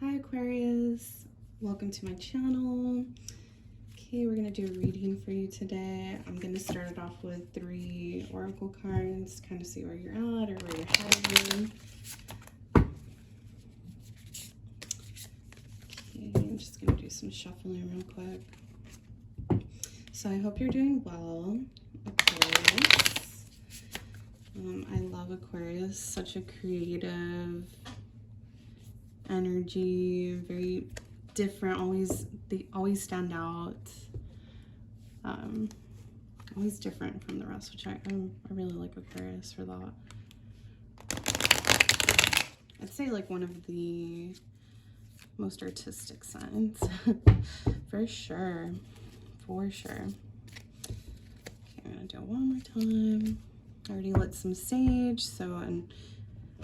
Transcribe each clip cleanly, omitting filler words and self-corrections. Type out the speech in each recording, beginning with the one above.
Hi Aquarius, welcome to my channel. Okay, we're going to do a reading for you today. I'm going to start it off with 3 oracle cards, kind of see where you're at or where you're headed. Okay, I'm just going to do some shuffling real quick. So I hope you're doing well, Aquarius. I love Aquarius, such a creative energy, very different, they always stand out, always different from the rest, which I really like Aquarius for that. I'd say like one of the most artistic signs for sure. Okay, I'm gonna do it one more time. I already lit some sage, and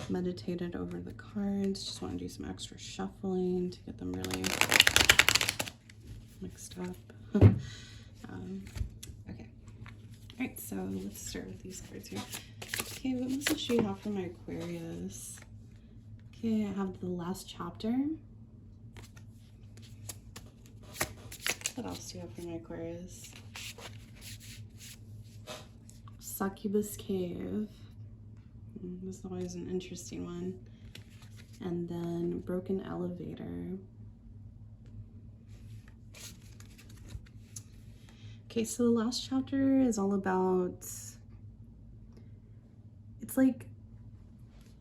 meditated over the cards. Just want to do some extra shuffling to get them really mixed up. Okay. All right, so let's start with these cards here. Okay, what message do you have for my Aquarius? Okay, I have the last chapter. What else do you have for my Aquarius? Succubus Cave. This is always an interesting one. And then Broken Elevator. Okay, so the last chapter is all about, it's like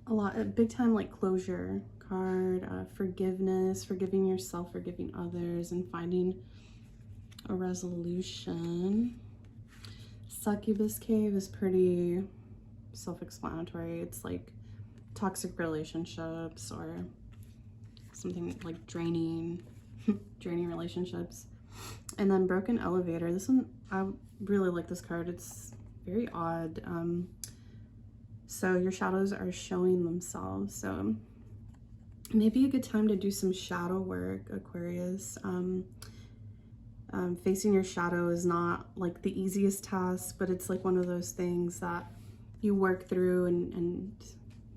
a big time like closure card, forgiveness, forgiving yourself, forgiving others, and finding a resolution. Succubus Cave is pretty self-explanatory. It's like toxic relationships or something like draining relationships. And then Broken Elevator, this one, I really like this card. It's very odd. So your shadows are showing themselves, so maybe a good time to do some shadow work, Aquarius. Facing your shadow is not like the easiest task, but it's like one of those things that you work through and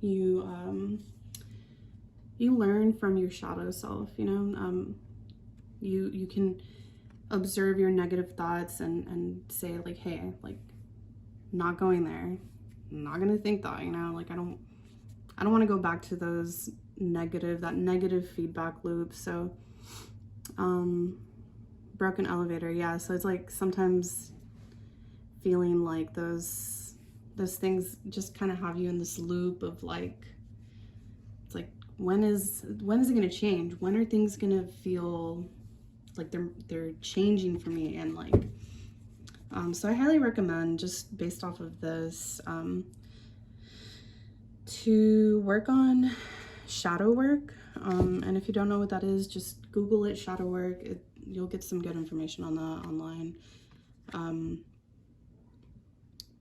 you learn from your shadow self, you know. You can observe your negative thoughts and say like, hey, like, not going there, I'm not gonna think that, you know, like I don't want to go back to those negative feedback loop. So Broken Elevator, yeah, so it's like sometimes feeling like those things just kind of have you in this loop of like, it's like, when is it going to change? When are things going to feel like they're changing for me? And like, so I highly recommend, just based off of this, to work on shadow work. And if you don't know what that is, just Google it, shadow work. You'll get some good information on that online.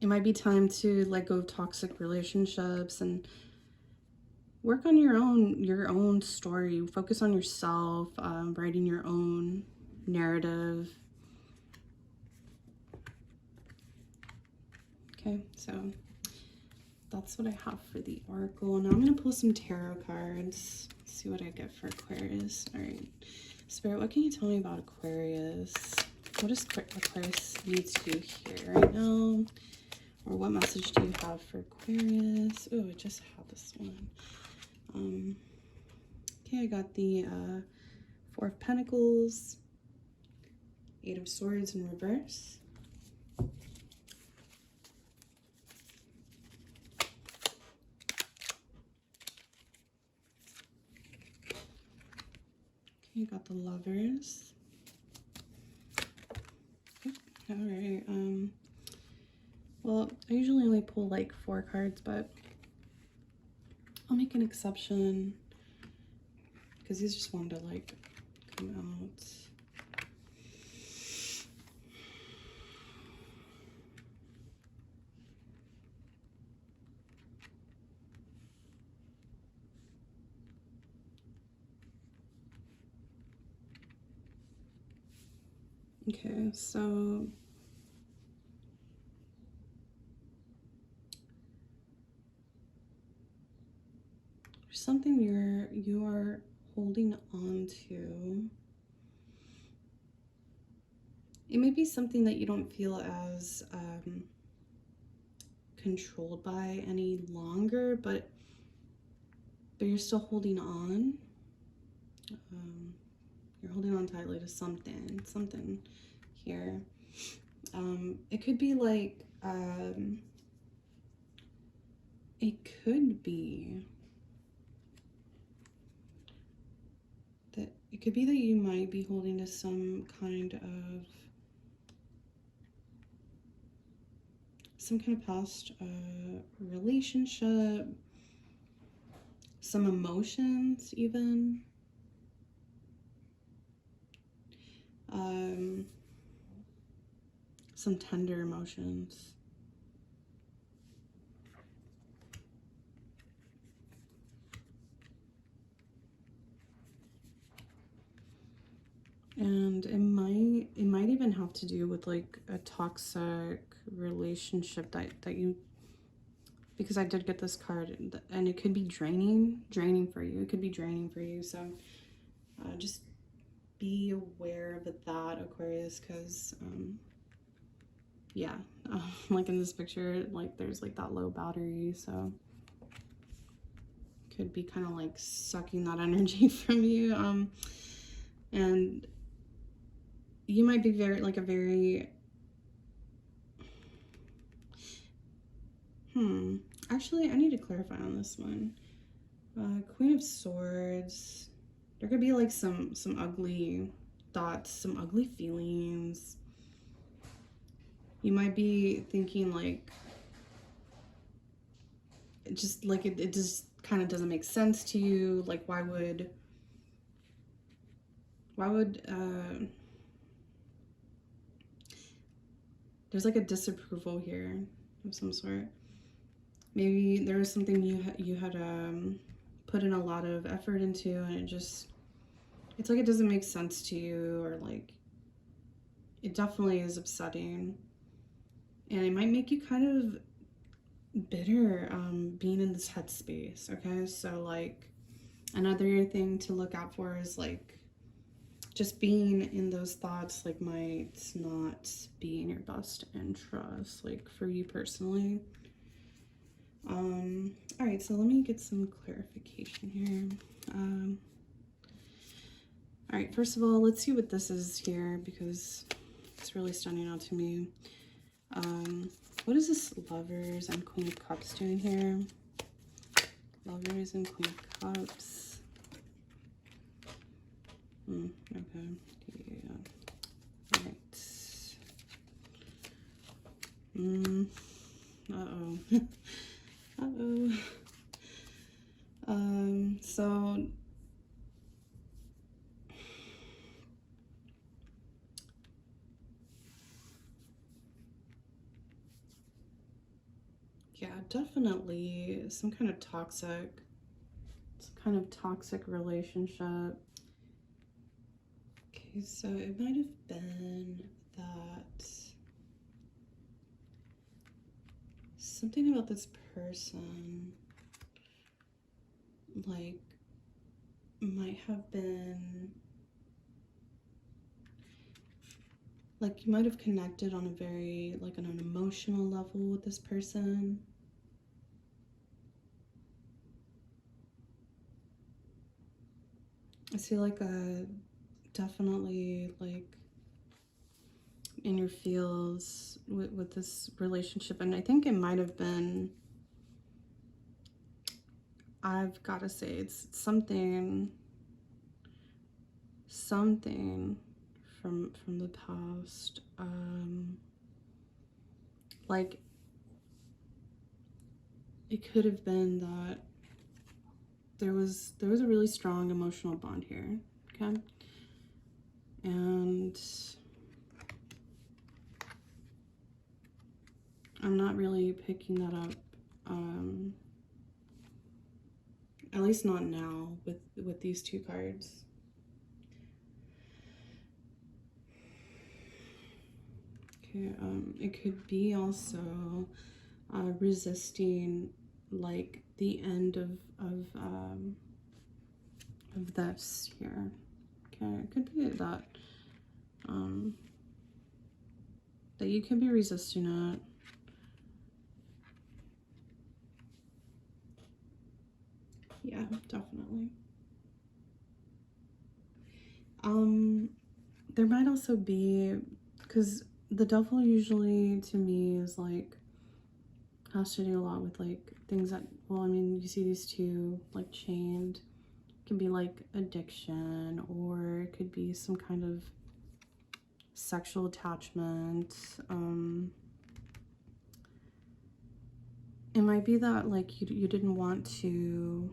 It might be time to let go of toxic relationships and work on your own story. Focus on yourself, writing your own narrative. Okay, so that's what I have for the oracle. Now I'm going to pull some tarot cards. Let's see what I get for Aquarius. All right, Spirit, what can you tell me about Aquarius? What does Aquarius need to do here right now? Or what message do you have for Aquarius? Oh, I just had this one. Okay, I got the 4 of Pentacles, 8 of Swords in reverse. Okay, got the Lovers. Okay, all right. Well, I usually only pull like 4 cards, but I'll make an exception because these just wanted to like come out. Okay, so there's something you are holding on to. It may be something that you don't feel as controlled by any longer, but you're still holding on. You're holding on tightly to something here. It could be like, it could be that you might be holding to some kind of past relationship, some emotions even. Some tender emotions. And it might even have to do with like a toxic relationship that you, because I did get this card, and it could be draining for you. It could be draining for you. So just be aware of that, Aquarius, because yeah, like in this picture, like there's like that low battery, so could be kind of like sucking that energy from you. And you might be very like a very actually I need to clarify on this one. Queen of Swords. There could be like some ugly thoughts, some ugly feelings. You might be thinking like, it just like it just kind of doesn't make sense to you. Like why would there's like a disapproval here of some sort. Maybe there was something you had put in a lot of effort into, and it's like it doesn't make sense to you, or like it definitely is upsetting, and it might make you kind of bitter being in this headspace. Okay, so like another thing to look out for is like just being in those thoughts like might not be in your best interest, like for you personally. All right, so let me get some clarification here. All right, first of all, let's see what this is here, because it's really standing out to me. What is this Lovers and Queen of Cups doing here? Lovers and Queen of Cups. Okay, yeah. Right. Uh-oh. So yeah, definitely some kind of toxic relationship. Okay, so it might have been that something about this person like might have been like you might have connected on a very like on an emotional level with this person. I see like a definitely like in your feels with this relationship, and I think it might have been, I've got to say, it's something from the past. Like it could have been that there was a really strong emotional bond here, okay? And I'm not really picking that up, at least not now with these two cards. Okay, it could be also resisting like the end of of this here. Okay, it could be that that you could be resisting it. Yeah, definitely. There might also be, because the devil usually to me is like, has to do a lot with like things that, well, I mean, you see these two like chained. It can be like addiction, or it could be some kind of sexual attachment. It might be that like you didn't want to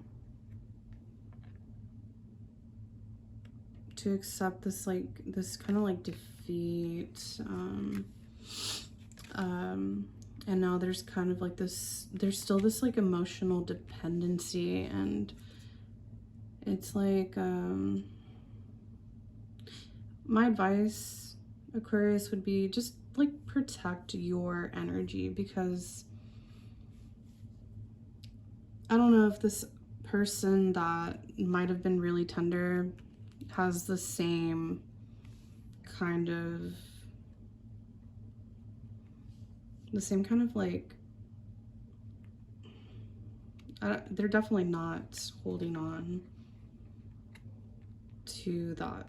accept this, like this kind of like defeat, and now there's kind of like this, there's still this like emotional dependency, and it's like my advice, Aquarius, would be just like protect your energy, because I don't know if this person that might have been really tender has the same kind of like, they're definitely not holding on to that.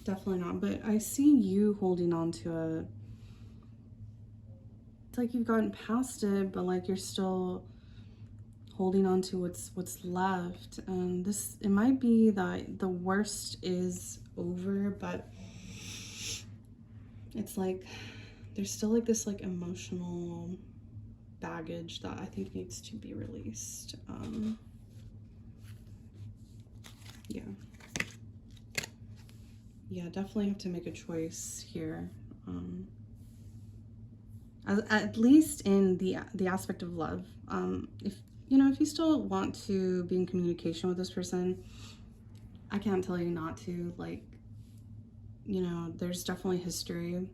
Definitely not. But I see you holding on to it. It's like you've gotten past it, but like you're still holding on to what's left. And this, it might be that the worst is over, but it's like there's still like this like emotional baggage that I think needs to be released. Yeah, definitely have to make a choice here. At least in the aspect of love. If you know, if you still want to be in communication with this person, I can't tell you not to. Like, you know, there's definitely history,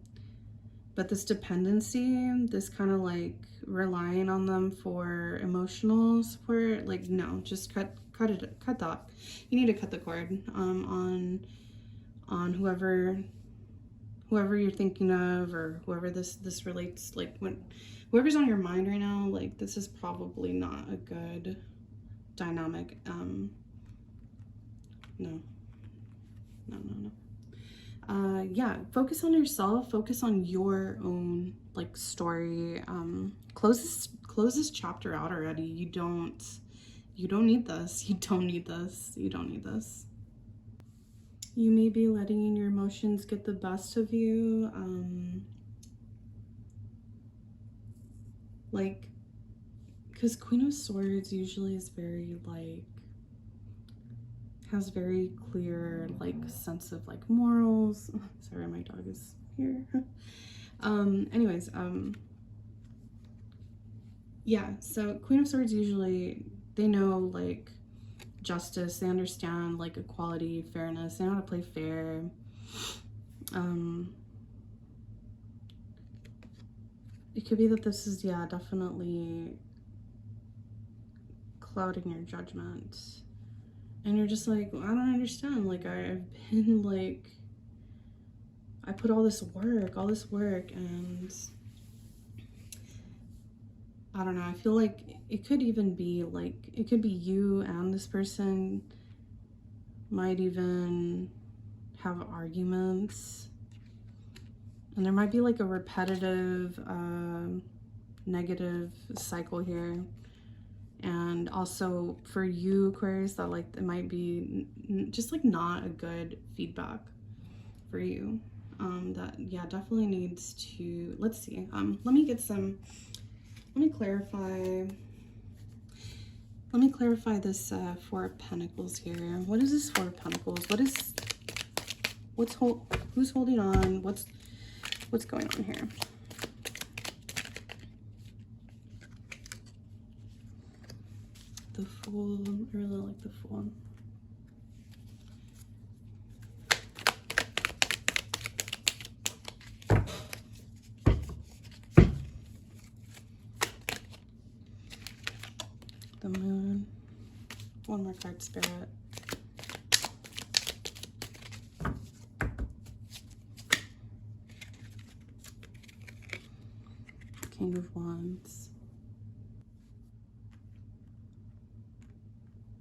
but this dependency, this kind of like relying on them for emotional support, like, no, just cut that. You need to cut the cord on whoever you're thinking of, or whoever this relates, like when whoever's on your mind right now, like this is probably not a good dynamic. No. Yeah, focus on yourself, focus on your own like story. Close this chapter out already. You don't need this. You don't need this. You don't need this. You may be letting your emotions get the best of you. Like, because Queen of Swords usually is very like, has very clear like sense of like morals. Sorry, my dog is here. Anyways, yeah, so Queen of Swords usually, they know like justice, they understand like equality, fairness, they know how to play fair. It could be that this is, yeah, definitely clouding your judgment, and you're just like, well, I don't understand, like I've been like, I put all this work, and I don't know, I feel like it could even be like, it could be you and this person might even have arguments, and there might be like a repetitive negative cycle here. And also for you, Aquarius, that like it might be just like not a good feedback for you. That, yeah, definitely needs to, let's see, let me clarify this Four of Pentacles here. What is this Four of Pentacles? Who's holding on? What's going on here? The Fool. I really like the Fool. The Moon. One more card, Spirit. King of Wands.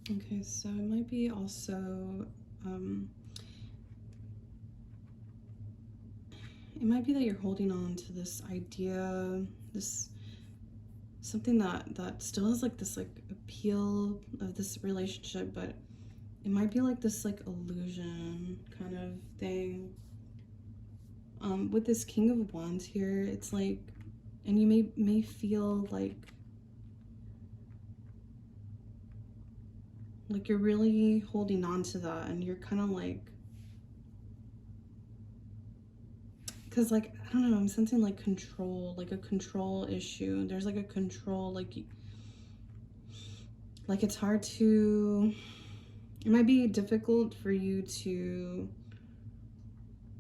Okay, so it might be also, it might be that you're holding on to this idea, something that still has like this like appeal of this relationship, but it might be like this like illusion kind of thing. With this King of Wands here, it's like, and you may feel like you're really holding on to that, and you're kind of like, because like, I don't know, I'm sensing like control, like a control issue. There's like a control, like it's hard to, it might be difficult for you to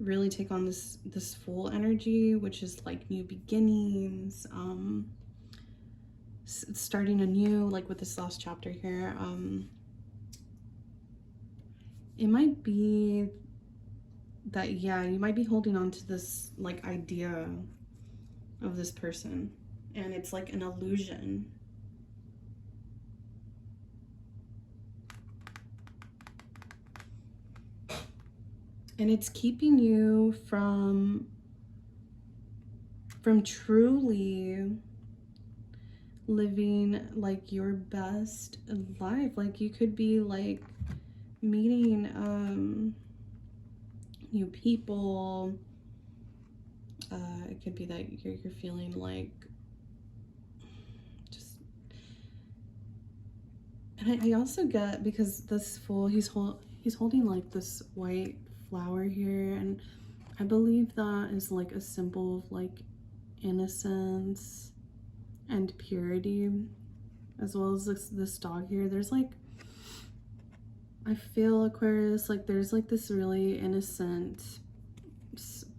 really take on this full energy, which is like new beginnings, starting anew, like with this last chapter here. It might be that, yeah, you might be holding on to this like idea of this person, and it's like an illusion. And it's keeping you from truly living like your best life. Like you could be like meeting new people. It could be that you're feeling like just, and I also get, because this Fool, he's holding like this white flower here, and I believe that is like a symbol of like innocence and purity, as well as this dog here. There's like, I feel, Aquarius, like there's like this really innocent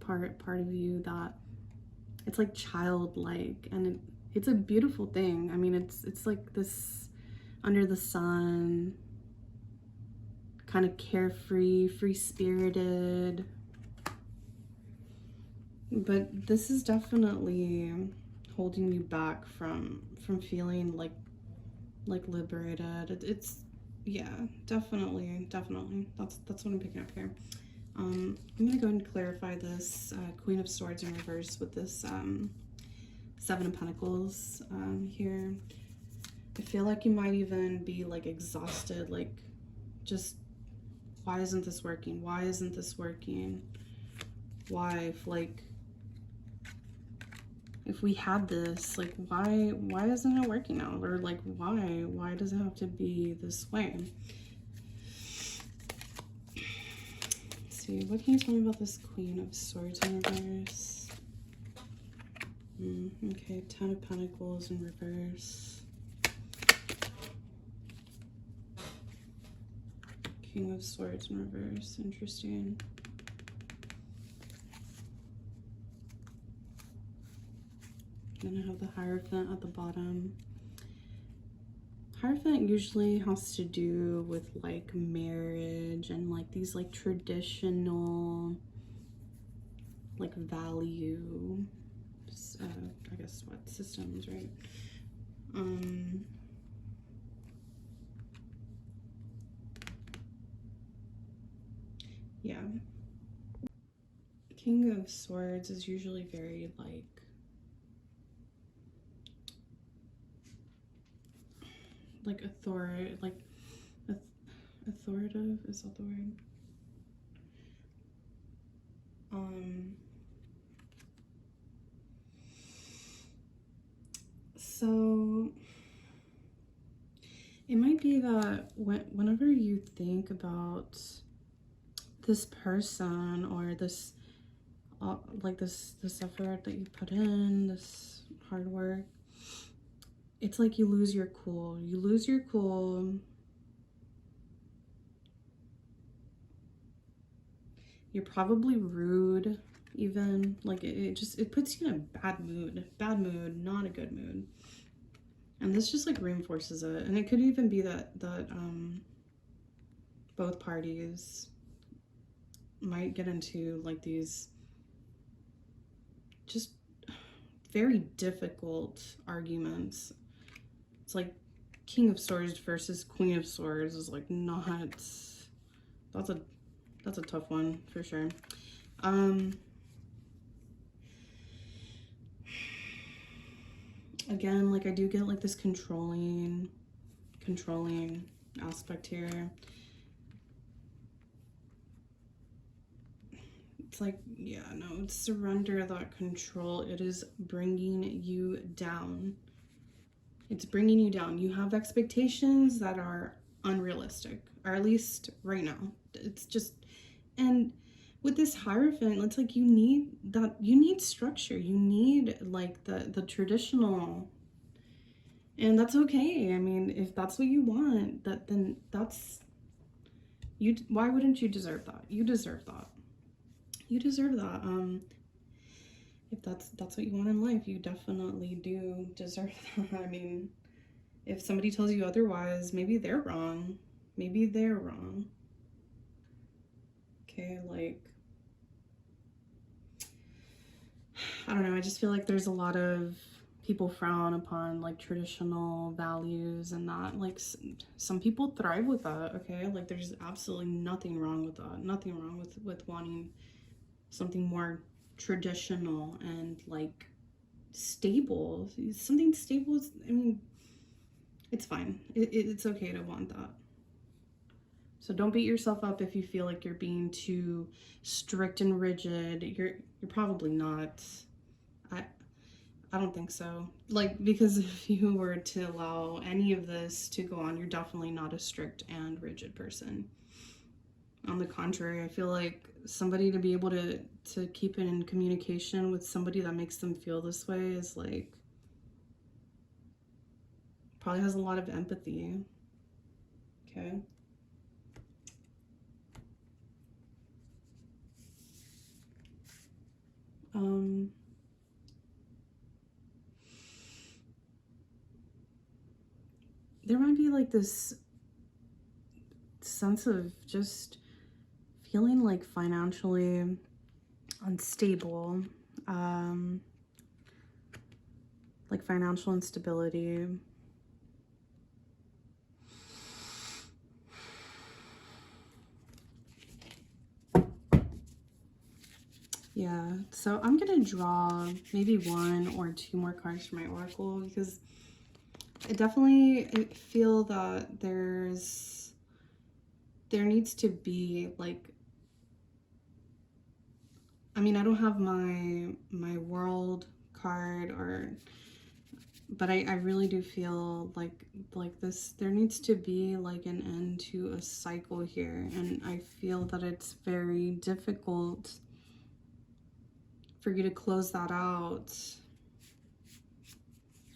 part of you that it's like childlike, and it's a beautiful thing. I mean, it's like this under the sun, kind of carefree, free-spirited. But this is definitely holding you back from feeling like liberated. It's yeah, definitely. That's what I'm picking up here. I'm gonna go and clarify this Queen of Swords in reverse with this Seven of Pentacles here. I feel like you might even be like exhausted, like just, why isn't this working? Why isn't this working? Why, if we had this, like why isn't it working now? Or like why does it have to be this way? Let's see, what can you tell me about this Queen of Swords in reverse? Okay, Ten of Pentacles in reverse. King of Swords in reverse. Interesting. Then I have the Hierophant at the bottom. Hierophant usually has to do with like marriage and like these like traditional like value, I guess what, systems, right? Yeah. King of Swords is usually very like authoritative, is that the word? So it might be that whenever you think about this person or this like this effort that you put in, this hard work, it's like you lose your cool. You lose your cool. You're probably rude, even. Like it puts you in a bad mood. Bad mood, not a good mood. And this just like reinforces it. And it could even be that both parties might get into like these just very difficult arguments. It's like King of Swords versus Queen of Swords is like not, that's a tough one for sure. Again, like I do get like this controlling aspect here. It's like, yeah, no, it's surrender that control. It is bringing you down. It's bringing you down. You have expectations that are unrealistic, or at least right now. It's just, and with this Hierophant, it's like you need structure. You need like the traditional, and that's okay. I mean, if that's what you want, then that's you. Why wouldn't you deserve that? You deserve that. You deserve that. If that's what you want in life, you definitely do deserve that. I mean, if somebody tells you otherwise, maybe they're wrong. Maybe they're wrong. Okay, like, I don't know, I just feel like there's a lot of people frown upon like traditional values and that, like some people thrive with that, okay? Like there's absolutely nothing wrong with that. Nothing wrong with wanting something more traditional and like stable. Something stable is, I mean, it's fine. It's okay to want that. So don't beat yourself up if you feel like you're being too strict and rigid. You're probably not. I don't think so. Like, because if you were to allow any of this to go on, you're definitely not a strict and rigid person. On the contrary, I feel like somebody to be able to keep in communication with somebody that makes them feel this way is like, probably has a lot of empathy. Okay. There might be like this sense of just feeling like financially unstable, like financial instability. Yeah, so I'm gonna draw maybe 1 or 2 more cards for my oracle, because I feel that there needs to be like, I mean, I don't have my world card, but I really do feel like this, there needs to be like an end to a cycle here, and I feel that it's very difficult for you to close that out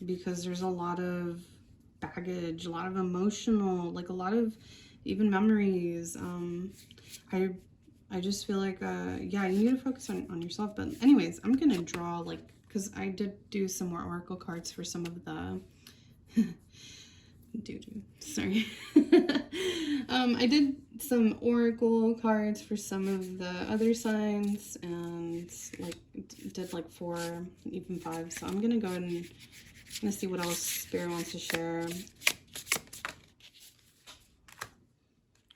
because there's a lot of baggage, a lot of emotional, like a lot of even memories. I just feel like, yeah, you need to focus on yourself. But anyways, I'm gonna draw like, because I did do some more oracle cards for some of the sorry. I did some oracle cards for some of the other signs, and like did like 4, even 5. So I'm gonna go ahead and see what else Spirit wants to share.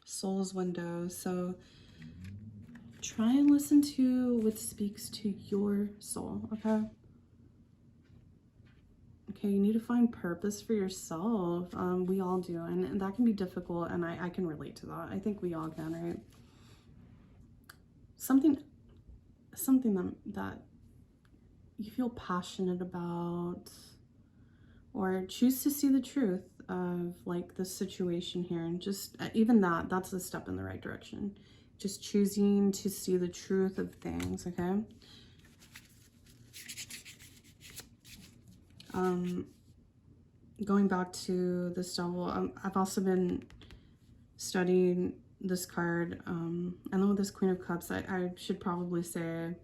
Soul's window. So try and listen to what speaks to your soul, okay? Okay, you need to find purpose for yourself. We all do, and that can be difficult, and I can relate to that. I think we all can, right? Something that you feel passionate about, or choose to see the truth of like the situation here, and just even that's a step in the right direction. Just choosing to see the truth of things, okay? Going back to this Devil, I've also been studying this card, and then with this Queen of Cups, I should probably say,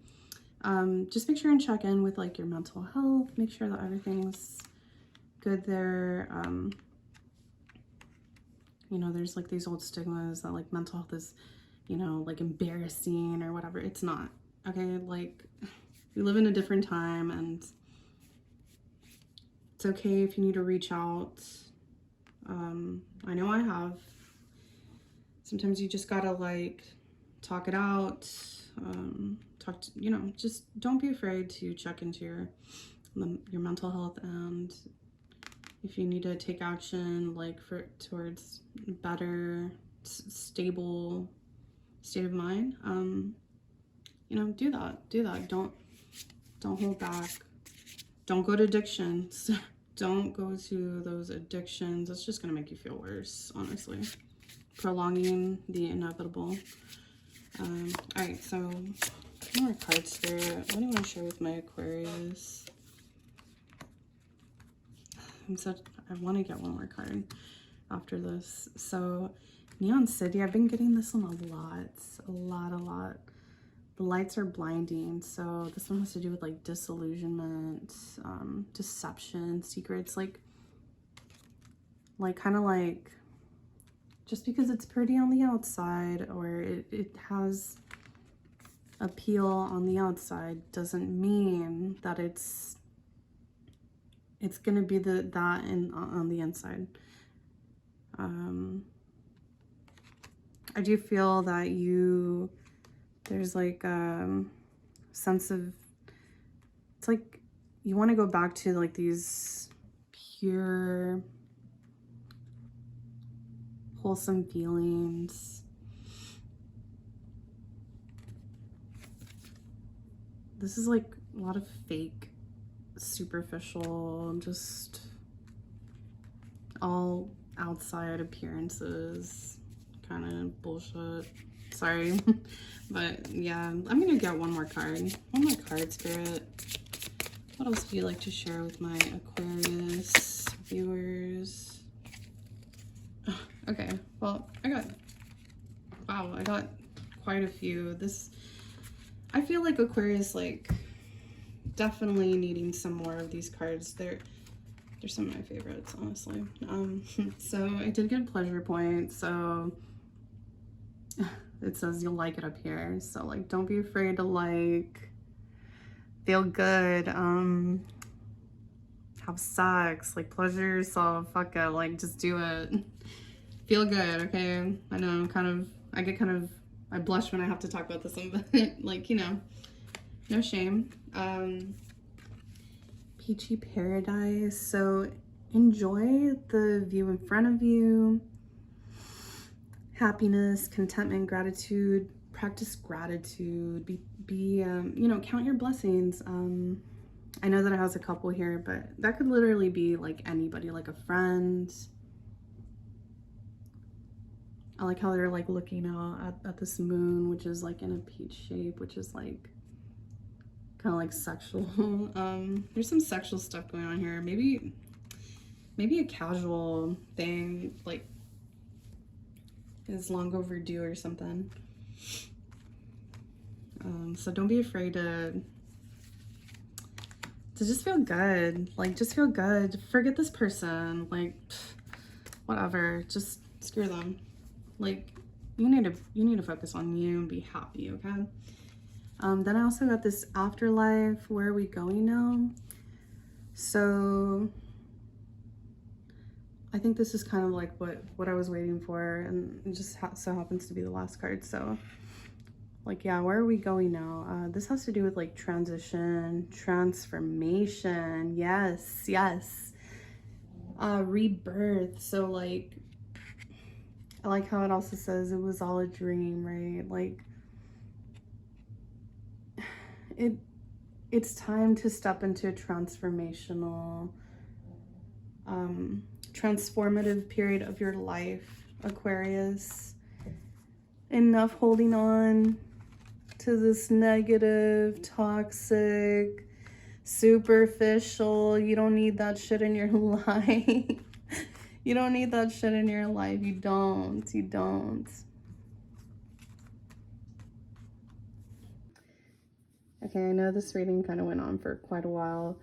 just make sure and check in with like your mental health, make sure that everything's good there. you know, there's like these old stigmas that like mental health is, you know, like embarrassing or whatever. It's not. Okay, like we live in a different time, and it's okay if you need to reach out. I know I have. Sometimes you just gotta like talk it out. Talk to, you know, just don't be afraid to check into your mental health, and if you need to take action like towards better stable state of mind, you know, do that. Don't hold back. Don't go to addictions. Don't go to those addictions. That's just gonna make you feel worse, honestly. Prolonging the inevitable. All right, so more card spirit. What do you want to share with my Aquarius? I want to get one more card after this. So Neon City, I've been getting this one a lot. The lights are blinding. So this one has to do with like disillusionment, deception, secrets, like kind of like, just because it's pretty on the outside or it has appeal on the outside doesn't mean that it's gonna be that on the inside. I do feel that there's like a sense of, it's like you want to go back to like these pure wholesome feelings. This is like a lot of fake, superficial, just all outside appearances kind of bullshit. Sorry. But yeah, I'm gonna get one more card. One more card, Spirit. What else do you like to share with my Aquarius viewers? Okay, well, I got quite a few. I feel like Aquarius, like, definitely needing some more of these cards. They're some of my favorites, honestly. So I did get pleasure points, so it says you'll like it up here. So like, don't be afraid to like feel good, have sex, like pleasure yourself, fuck it, like just do it. Feel good, okay? I know, I blush when I have to talk about this one, but like, you know, no shame. Peachy paradise. So enjoy the view in front of you. Happiness, contentment, gratitude. Practice gratitude. You know, count your blessings. I know that it has a couple here, but that could literally be like anybody, like a friend. I like how they're like looking out at this moon, which is like in a peach shape, which is like kind of like sexual. There's some sexual stuff going on here. Maybe a casual thing, like is long overdue or something. So don't be afraid to just feel good. Like, just feel good. Forget this person. Like, whatever. Just screw them. Like, you need to focus on you and be happy, okay? Then I also got this afterlife. Where are we going now? So I think this is kind of like what I was waiting for, and it just so happens to be the last card. So like, yeah, where are we going now? This has to do with like transition, transformation. Yes. Rebirth. So like, I like how it also says it was all a dream, right? Like, it's time to step into a transformational, transformative period of your life, Aquarius. Enough holding on to this negative, toxic, superficial. You don't need that shit in your life. You don't need that shit in your life. You don't. Okay, I know this reading kind of went on for quite a while.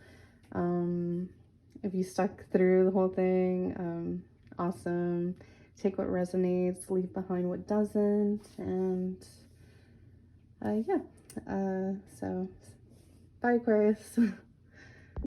If you stuck through the whole thing, awesome. take what resonates, leave behind what doesn't, and yeah. So bye, Aquarius.